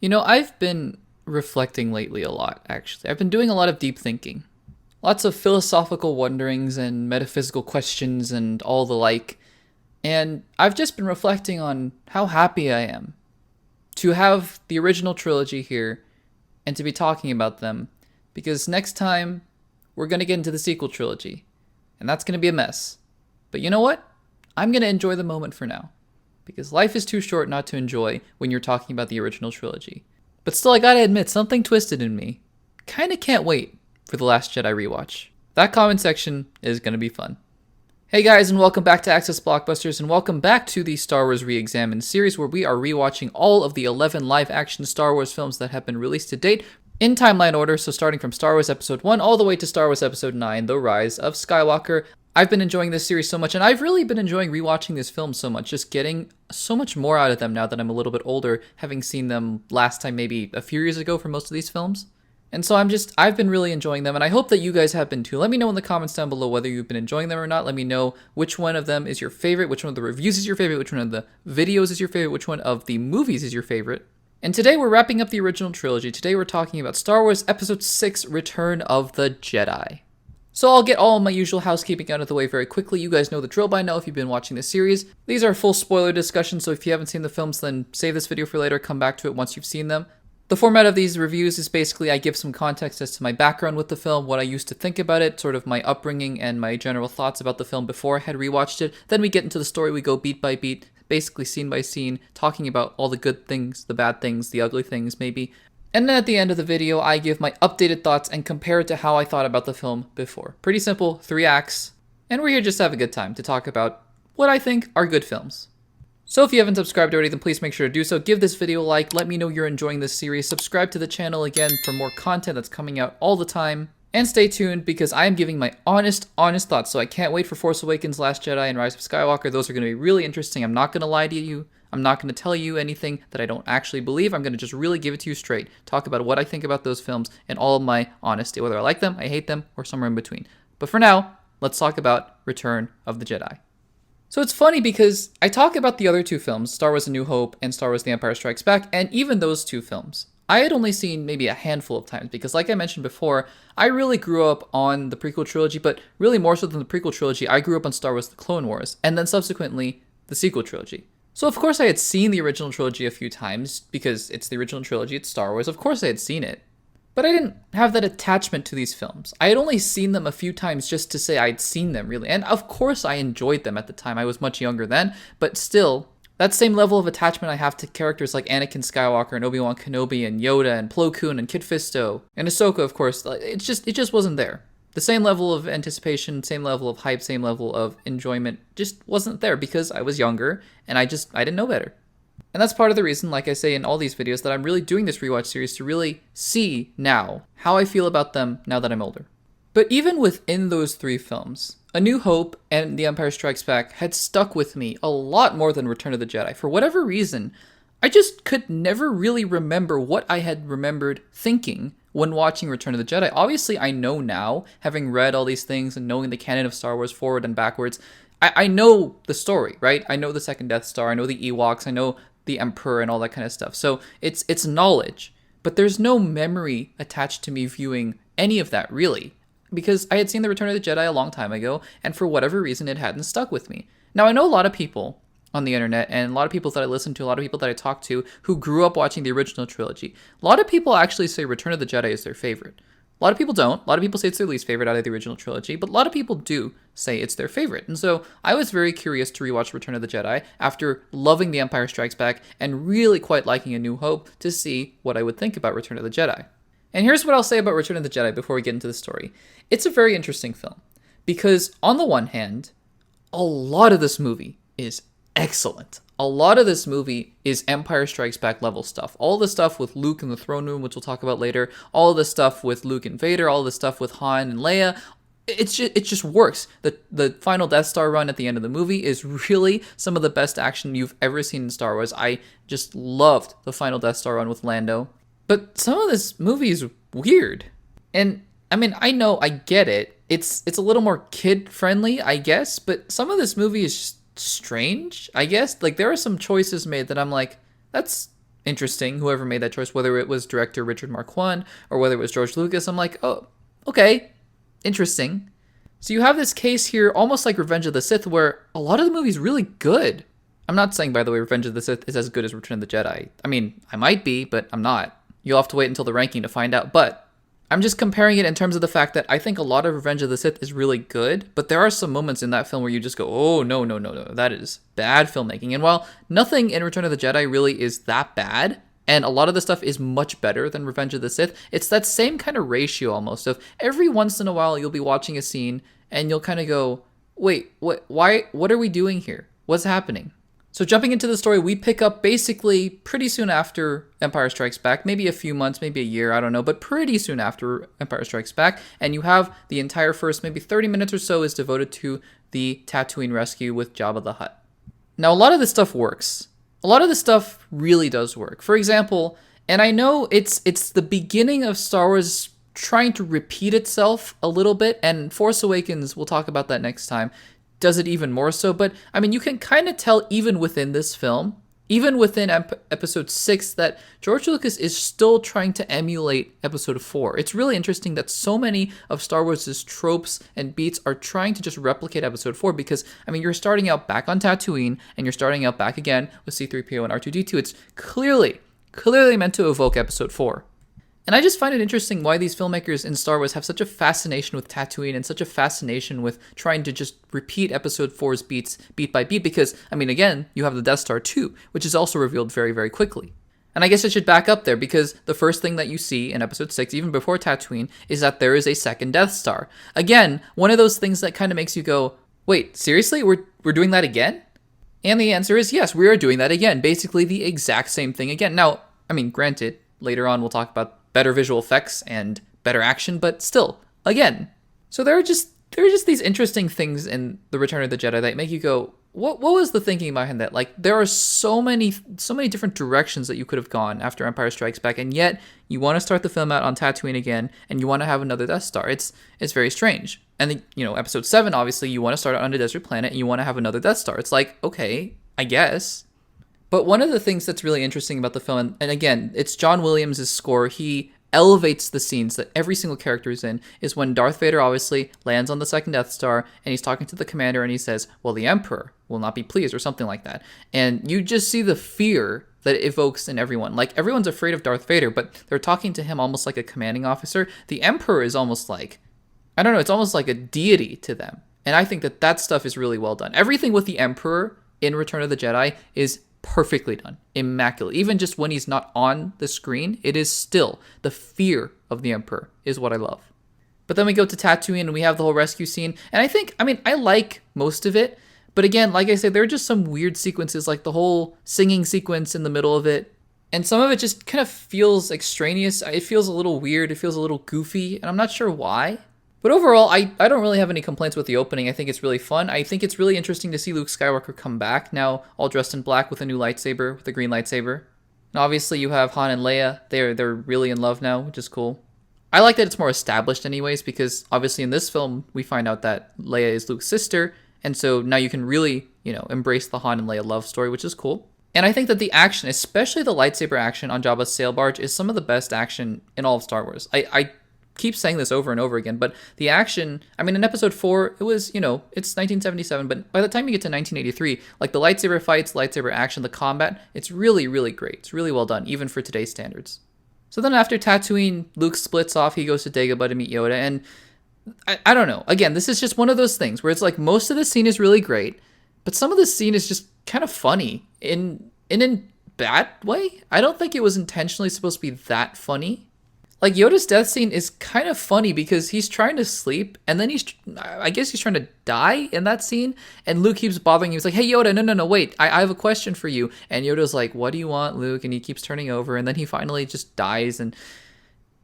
I've been reflecting lately a lot, actually. I've been doing a lot of deep thinking. Lots of philosophical wonderings and metaphysical questions and all the like. And I've just been reflecting on how happy I am to have the original trilogy here and to be talking about them. Because next time, we're going to get into the sequel trilogy. And that's going to be a mess. But you know what? I'm going to enjoy the moment for now. Because life is too short not to enjoy when you're talking about the original trilogy. But still, I gotta admit, something twisted in me. Kinda can't wait for The Last Jedi rewatch. That comment section is gonna be fun. Hey guys, and welcome back to Access Blockbusters, and welcome back to the Star Wars Re-Examined series, where we are rewatching all of the 11 live-action Star Wars films that have been released to date, in timeline order, so starting from Star Wars Episode 1 all the way to Star Wars Episode 9, The Rise of Skywalker. I've been enjoying this series so much, and I've really been enjoying rewatching these films so much, just getting so much more out of them now that I'm a little bit older, having seen them last time maybe a few years ago for most of these films. And so I've been really enjoying them, and I hope that you guys have been too. Let me know in the comments down below whether you've been enjoying them or not. Let me know which one of them is your favorite, which one of the reviews is your favorite, which one of the videos is your favorite, which one of the movies is your favorite. And today we're wrapping up the original trilogy. Today we're talking about Star Wars Episode 6, Return of the Jedi. So I'll get all of my usual housekeeping out of the way very quickly. You guys know the drill by now if you've been watching this series. These are full spoiler discussions, so if you haven't seen the films, then save this video for later, come back to it once you've seen them. The format of these reviews is basically I give some context as to my background with the film, what I used to think about it, sort of my upbringing and my general thoughts about the film before I had rewatched it. Then we get into the story, we go beat by beat, basically scene by scene, talking about all the good things, the bad things, the ugly things maybe. And then at the end of the video, I give my updated thoughts and compare it to how I thought about the film before. Pretty simple, 3 acts, and we're here just to have a good time to talk about what I think are good films. So if you haven't subscribed already, then please make sure to do so. Give this video a like, let me know you're enjoying this series, subscribe to the channel again for more content that's coming out all the time, and stay tuned because I am giving my honest thoughts, so I can't wait for Force Awakens, Last Jedi, and Rise of Skywalker. Those are going to be really interesting. I'm not going to lie to you. I'm not going to tell you anything that I don't actually believe. I'm going to just really give it to you straight. Talk about what I think about those films in all of my honesty, whether I like them, I hate them, or somewhere in between. But for now, let's talk about Return of the Jedi. So it's funny because I talk about the other two films, Star Wars A New Hope and Star Wars The Empire Strikes Back, and even those two films, I had only seen maybe a handful of times because like I mentioned before, I really grew up on the prequel trilogy, but really more so than the prequel trilogy, I grew up on Star Wars The Clone Wars, and then subsequently the sequel trilogy. So of course I had seen the original trilogy a few times, because it's the original trilogy, it's Star Wars, of course I had seen it. But I didn't have that attachment to these films. I had only seen them a few times just to say I'd seen them, really. And of course I enjoyed them at the time, I was much younger then, but still, that same level of attachment I have to characters like Anakin Skywalker and Obi-Wan Kenobi and Yoda and Plo Koon and Kit Fisto and Ahsoka, of course, it just wasn't there. The same level of anticipation, same level of hype, same level of enjoyment just wasn't there because I was younger and I didn't know better. And that's part of the reason, like I say in all these videos, that I'm really doing this rewatch series to really see now how I feel about them now that I'm older. But even within those 3 films, A New Hope and The Empire Strikes Back had stuck with me a lot more than Return of the Jedi. For whatever reason, I just could never really remember what I had remembered thinking when watching Return of the Jedi. Obviously, I know now, having read all these things and knowing the canon of Star Wars forward and backwards, I know the story, right? I know the second Death Star, I know the Ewoks, I know the Emperor and all that kind of stuff. So it's knowledge, but there's no memory attached to me viewing any of that, really, because I had seen The Return of the Jedi a long time ago, and for whatever reason, it hadn't stuck with me. Now, I know a lot of people on the internet, and a lot of people that I listen to, a lot of people that I talk to, who grew up watching the original trilogy. A lot of people actually say Return of the Jedi is their favorite. A lot of people don't. A lot of people say it's their least favorite out of the original trilogy, but a lot of people do say it's their favorite. And so I was very curious to rewatch Return of the Jedi after loving The Empire Strikes Back and really quite liking A New Hope to see what I would think about Return of the Jedi. And here's what I'll say about Return of the Jedi before we get into the story. It's a very interesting film because on the one hand, a lot of this movie is excellent. A lot of this movie is Empire Strikes Back level stuff. All the stuff with Luke in the throne room, which we'll talk about later. All the stuff with Luke and Vader. All the stuff with Han and Leia. It just works. The final Death Star run at the end of the movie is really some of the best action you've ever seen in Star Wars. I just loved the final Death Star run with Lando. But some of this movie is weird. And I mean, I know, I get it. It's a little more kid-friendly, I guess. But some of this movie is just strange, I guess. Like, there are some choices made that I'm like, that's interesting, whoever made that choice, whether it was director Richard Marquand or whether it was George Lucas. I'm like, oh, okay, interesting. So you have this case here, almost like Revenge of the Sith, where a lot of the movie's really good. I'm not saying, by the way, Revenge of the Sith is as good as Return of the Jedi. I mean, I might be, but I'm not. You'll have to wait until the ranking to find out. But I'm just comparing it in terms of the fact that I think a lot of Revenge of the Sith is really good, but there are some moments in that film where you just go, oh, no, no, no, no, that is bad filmmaking. And while nothing in Return of the Jedi really is that bad, and a lot of the stuff is much better than Revenge of the Sith, it's that same kind of ratio almost of every once in a while you'll be watching a scene and you'll kind of go, wait, what are we doing here? What's happening? So jumping into the story, we pick up basically pretty soon after Empire Strikes Back, maybe a few months, maybe a year, I don't know, but pretty soon after Empire Strikes Back, and you have the entire first maybe 30 minutes or so is devoted to the Tatooine rescue with Jabba the Hutt. Now, a lot of this stuff works. A lot of this stuff really does work. For example, and I know it's the beginning of Star Wars trying to repeat itself a little bit, and Force Awakens, we'll talk about that next time, does it even more so, but I mean, you can kind of tell even within this film, even within episode 6, that George Lucas is still trying to emulate episode 4. It's really interesting that so many of Star Wars' tropes and beats are trying to just replicate episode 4 because, I mean, you're starting out back on Tatooine and you're starting out back again with C-3PO and R2-D2. It's clearly meant to evoke episode 4. And I just find it interesting why these filmmakers in Star Wars have such a fascination with Tatooine and such a fascination with trying to just repeat episode 4's beats beat by beat because, I mean, again, you have the Death Star 2, which is also revealed very, very quickly. And I guess I should back up there because the first thing that you see in episode 6, even before Tatooine, is that there is a second Death Star. Again, one of those things that kind of makes you go, wait, seriously? We're doing that again? And the answer is yes, we are doing that again. Basically the exact same thing again. Now, I mean, granted, later on we'll talk about better visual effects and better action, but still, again. So there are just these interesting things in The Return of the Jedi that make you go, what was the thinking behind that? Like, there are so many different directions that you could have gone after Empire Strikes Back, and yet you want to start the film out on Tatooine again, and you want to have another Death Star. It's very strange. And then, episode 7, obviously, you want to start out on a desert planet, and you want to have another Death Star. It's like, okay, I guess. But one of the things that's really interesting about the film, and again, it's John Williams' score, he elevates the scenes that every single character is in, is when Darth Vader obviously lands on the second Death Star, and he's talking to the commander, and he says, well, the Emperor will not be pleased, or something like that. And you just see the fear that it evokes in everyone. Like, everyone's afraid of Darth Vader, but they're talking to him almost like a commanding officer. The Emperor is almost like, I don't know, it's almost like a deity to them. And I think that stuff is really well done. Everything with the Emperor in Return of the Jedi is perfectly done, immaculate. Even just when he's not on the screen, it is still the fear of the Emperor is what I love. But then we go to Tatooine and we have the whole rescue scene, and I like most of it, but again, like I said, there are just some weird sequences, like the whole singing sequence in the middle of it, and some of it just kind of feels extraneous. It feels a little weird, it feels a little goofy, and I'm not sure why. But overall, I don't really have any complaints with the opening. I think it's really fun. I think it's really interesting to see Luke Skywalker come back, now all dressed in black with a new lightsaber, with a green lightsaber. And obviously you have Han and Leia. They're really in love now, which is cool. I like that it's more established anyways, because obviously in this film, we find out that Leia is Luke's sister, and so now you can really, embrace the Han and Leia love story, which is cool. And I think that the action, especially the lightsaber action on Jabba's sail barge, is some of the best action in all of Star Wars. I keep saying this over and over again, but the action, in episode 4, it was, it's 1977, but by the time you get to 1983, like the lightsaber fights, lightsaber action, the combat, it's really, really great. It's really well done, even for today's standards. So then after Tatooine, Luke splits off, he goes to Dagobah to meet Yoda, and I don't know. Again, this is just one of those things where it's like most of the scene is really great, but some of the scene is just kind of funny in a bad way. I don't think it was intentionally supposed to be that funny. Like, Yoda's death scene is kind of funny because he's trying to sleep, and then I guess he's trying to die in that scene, and Luke keeps bothering him. He's like, hey, Yoda, no, wait, I have a question for you. And Yoda's like, what do you want, Luke? And he keeps turning over, and then he finally just dies, and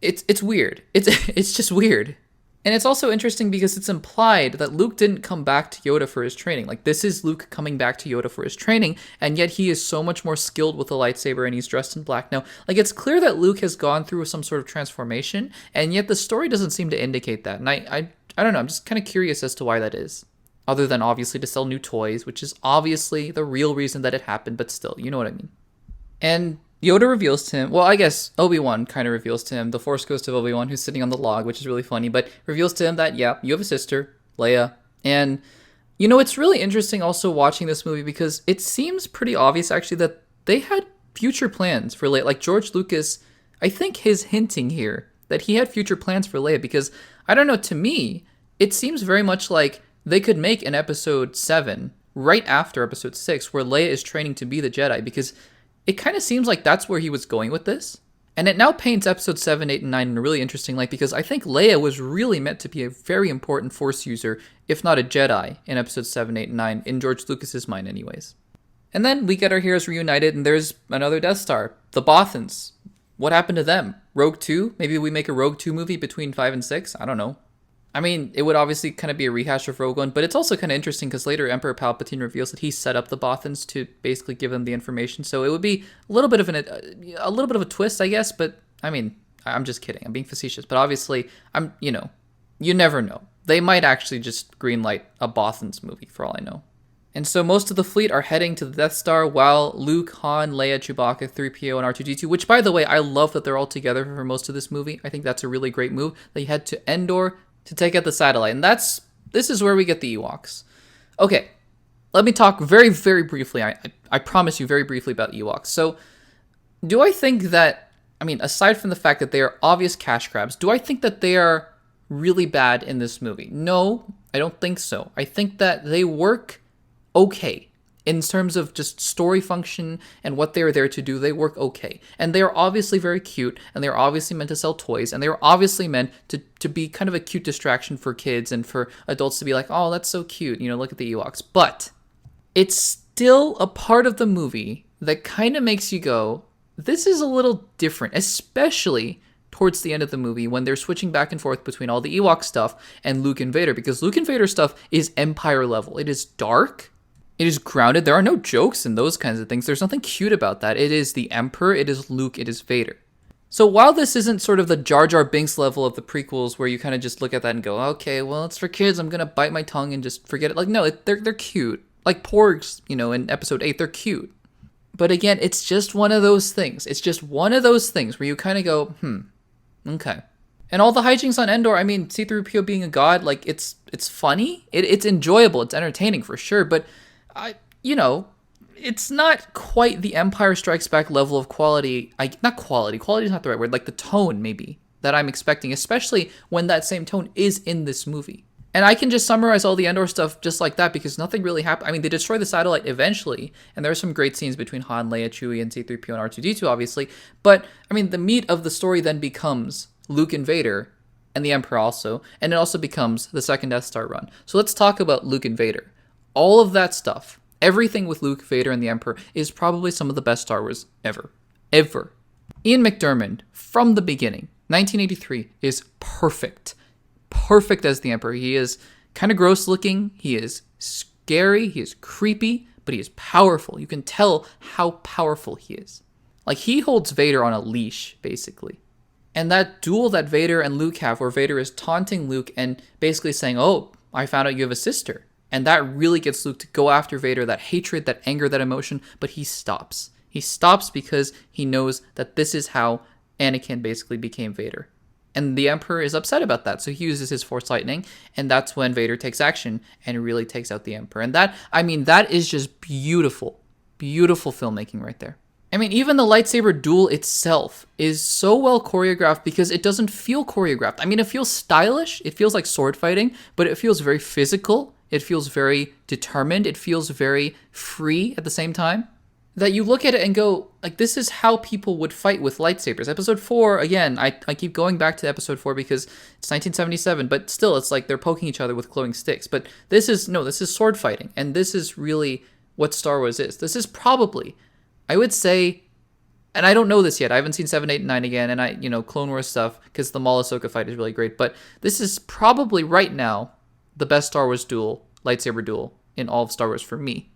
it's weird. It's just weird. And it's also interesting because it's implied that Luke didn't come back to Yoda for his training. Like, this is Luke coming back to Yoda for his training, and yet he is so much more skilled with the lightsaber, and he's dressed in black now. Like, it's clear that Luke has gone through some sort of transformation, and yet the story doesn't seem to indicate that. And I don't know, I'm just kind of curious as to why that is. Other than, obviously, to sell new toys, which is obviously the real reason that it happened, but still, you know what I mean. And Yoda reveals to him, well, I guess Obi-Wan kind of reveals to him, the Force Ghost of Obi-Wan, who's sitting on the log, which is really funny, but reveals to him that, yeah, you have a sister, Leia. And, you know, it's really interesting also watching this movie because it seems pretty obvious, actually, that they had future plans for Leia. Like, George Lucas, I think his hinting here that he had future plans for Leia because, I don't know, to me, it seems very much like they could make an episode 7 right after episode 6 where Leia is training to be the Jedi because it kind of seems like that's where he was going with this. And it now paints episode 7, 8, and 9 in a really interesting light because I think Leia was really meant to be a very important Force user, if not a Jedi, in episodes 7, 8, and 9, in George Lucas's mind anyways. And then we get our heroes reunited and there's another Death Star. The Bothans. What happened to them? Rogue 2? Maybe we make a Rogue 2 movie between 5 and 6? I don't know. I mean, it would obviously kind of be a rehash of Rogue One, but it's also kind of interesting because later Emperor Palpatine reveals that he set up the Bothans to basically give them the information. So it would be a little bit of a twist, I guess. But I mean, I'm just kidding. I'm being facetious. But obviously, you never know. They might actually just greenlight a Bothans movie for all I know. And so most of the fleet are heading to the Death Star while Luke, Han, Leia, Chewbacca, 3PO, and R2-D2, which, by the way, I love that they're all together for most of this movie. I think that's a really great move. They head to Endor to take out the satellite. And this is where we get the Ewoks. Okay, let me talk very, very briefly. I promise you very briefly about Ewoks. So do I think that, I mean, aside from the fact that they are obvious cash grabs, do I think that they are really bad in this movie? No, I don't think so. I think that they work okay. In terms of just story function and what they are there to do, they work okay. And they are obviously very cute, and they are obviously meant to sell toys, and they are obviously meant to be kind of a cute distraction for kids and for adults to be like, oh, that's so cute, you know, look at the Ewoks. But it's still a part of the movie that kind of makes you go, this is a little different, especially towards the end of the movie when they're switching back and forth between all the Ewok stuff and Luke and Vader, because Luke and Vader stuff is Empire level. It is dark. It is grounded. There are no jokes in those kinds of things. There's nothing cute about that. It is the Emperor, it is Luke, it is Vader. So while this isn't sort of the Jar Jar Binks level of the prequels where you kind of just look at that and go, okay, well, it's for kids, I'm going to bite my tongue and just forget it. Like, no, they're cute. Like Porgs, you know, in episode 8, they're cute. But again, it's just one of those things. It's just one of those things where you kind of go, okay. And all the hijinks on Endor, I mean, C-3PO being a god, like, it's funny. It's enjoyable. It's entertaining for sure. But it's not quite the Empire Strikes Back level of quality. Not quality. Quality is not the right word. Like the tone, maybe, that I'm expecting, especially when that same tone is in this movie. And I can just summarize all the Endor stuff just like that because nothing really happened. I mean, they destroy the satellite eventually, and there are some great scenes between Han, Leia, Chewie, and C-3PO and R2-D2, obviously. But, I mean, the meat of the story then becomes Luke and Vader, and the Emperor also, and it also becomes the second Death Star run. So let's talk about Luke and Vader. All of that stuff, everything with Luke, Vader, and the Emperor is probably some of the best Star Wars ever. Ever. Ian McDiarmid, from the beginning, 1983, is perfect. Perfect as the Emperor. He is kind of gross looking. He is scary. He is creepy, but he is powerful. You can tell how powerful he is. Like, he holds Vader on a leash, basically. And that duel that Vader and Luke have, where Vader is taunting Luke and basically saying, oh, I found out you have a sister. And that really gets Luke to go after Vader, that hatred, that anger, that emotion, but he stops. He stops because he knows that this is how Anakin basically became Vader. And the Emperor is upset about that, so he uses his Force Lightning, and that's when Vader takes action and really takes out the Emperor. And that is just beautiful, beautiful filmmaking right there. I mean, even the lightsaber duel itself is so well choreographed because it doesn't feel choreographed. I mean, it feels stylish, it feels like sword fighting, but it feels very physical. It feels very determined. It feels very free at the same time. That you look at it and go, like, this is how people would fight with lightsabers. Episode 4, again, I keep going back to episode 4 because it's 1977, but still, it's like they're poking each other with glowing sticks. But this is sword fighting, and this is really what Star Wars is. This is probably, I would say, and I don't know this yet. I haven't seen 7, 8, and 9 again, and Clone Wars stuff, because the Maul Ahsoka fight is really great. But this is probably, right now, the best Star Wars duel, lightsaber duel, in all of Star Wars for me.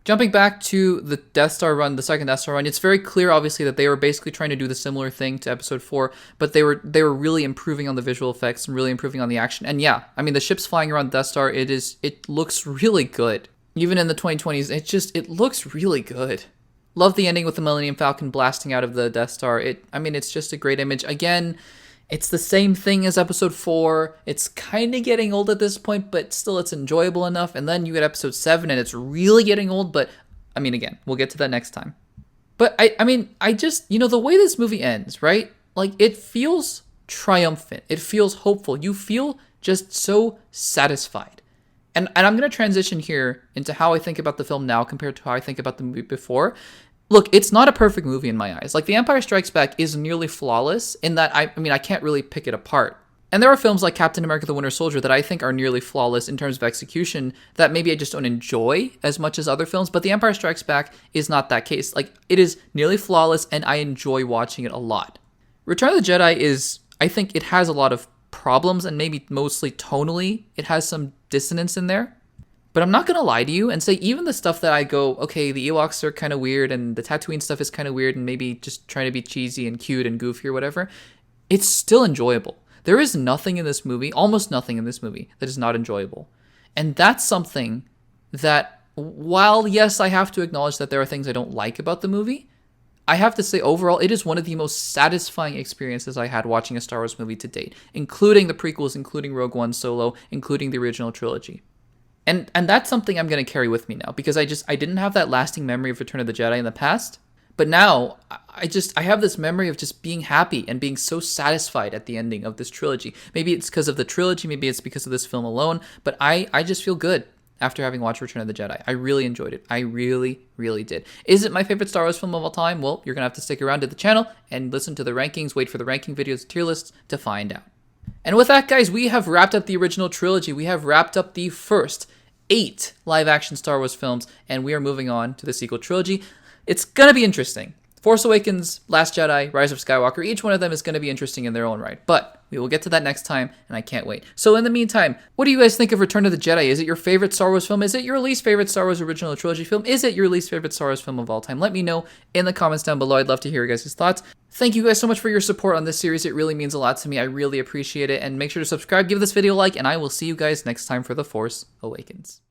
Jumping back to the Death Star run, the second Death Star run, it's very clear, obviously, that they were basically trying to do the similar thing to Episode 4, but they were really improving on the visual effects and really improving on the action. And yeah, I mean, the ships flying around Death Star, it looks really good. Even in the 2020s, it looks really good. Love the ending with the Millennium Falcon blasting out of the Death Star. It's just a great image. Again, it's the same thing as episode 4. It's kind of getting old at this point, but still it's enjoyable enough. And then you get episode 7 and it's really getting old, but again, we'll get to that next time. But I just, the way this movie ends, right? Like, it feels triumphant. It feels hopeful. You feel just so satisfied. And I'm going to transition here into how I think about the film now compared to how I think about the movie before. Look, it's not a perfect movie in my eyes. Like, The Empire Strikes Back is nearly flawless in that, I can't really pick it apart. And there are films like Captain America the Winter Soldier that I think are nearly flawless in terms of execution that maybe I just don't enjoy as much as other films. But The Empire Strikes Back is not that case. Like, it is nearly flawless and I enjoy watching it a lot. Return of the Jedi I think it has a lot of problems and maybe mostly tonally, it has some dissonance in there. But I'm not going to lie to you and say even the stuff that I go, okay, the Ewoks are kind of weird and the Tatooine stuff is kind of weird and maybe just trying to be cheesy and cute and goofy or whatever, it's still enjoyable. There is nothing in this movie, almost nothing in this movie, that is not enjoyable. And that's something that, while yes, I have to acknowledge that there are things I don't like about the movie, I have to say overall, it is one of the most satisfying experiences I had watching a Star Wars movie to date, including the prequels, including Rogue One, Solo, including the original trilogy. And that's something I'm going to carry with me now, because I didn't have that lasting memory of Return of the Jedi in the past, but now I have this memory of just being happy and being so satisfied at the ending of this trilogy. Maybe it's because of the trilogy, maybe it's because of this film alone, but I just feel good after having watched Return of the Jedi. I really enjoyed it. I really, really did. Is it my favorite Star Wars film of all time? Well, you're going to have to stick around to the channel and listen to the rankings, wait for the ranking videos, tier lists to find out. And with that, guys, we have wrapped up the original trilogy. We have wrapped up the first 8 live-action Star Wars films, and we are moving on to the sequel trilogy. It's going to be interesting. Force Awakens, Last Jedi, Rise of Skywalker, each one of them is going to be interesting in their own right. But we will get to that next time, and I can't wait. So in the meantime, what do you guys think of Return of the Jedi? Is it your favorite Star Wars film? Is it your least favorite Star Wars original trilogy film? Is it your least favorite Star Wars film of all time? Let me know in the comments down below. I'd love to hear your guys' thoughts. Thank you guys so much for your support on this series. It really means a lot to me. I really appreciate it. And make sure to subscribe, give this video a like, and I will see you guys next time for The Force Awakens.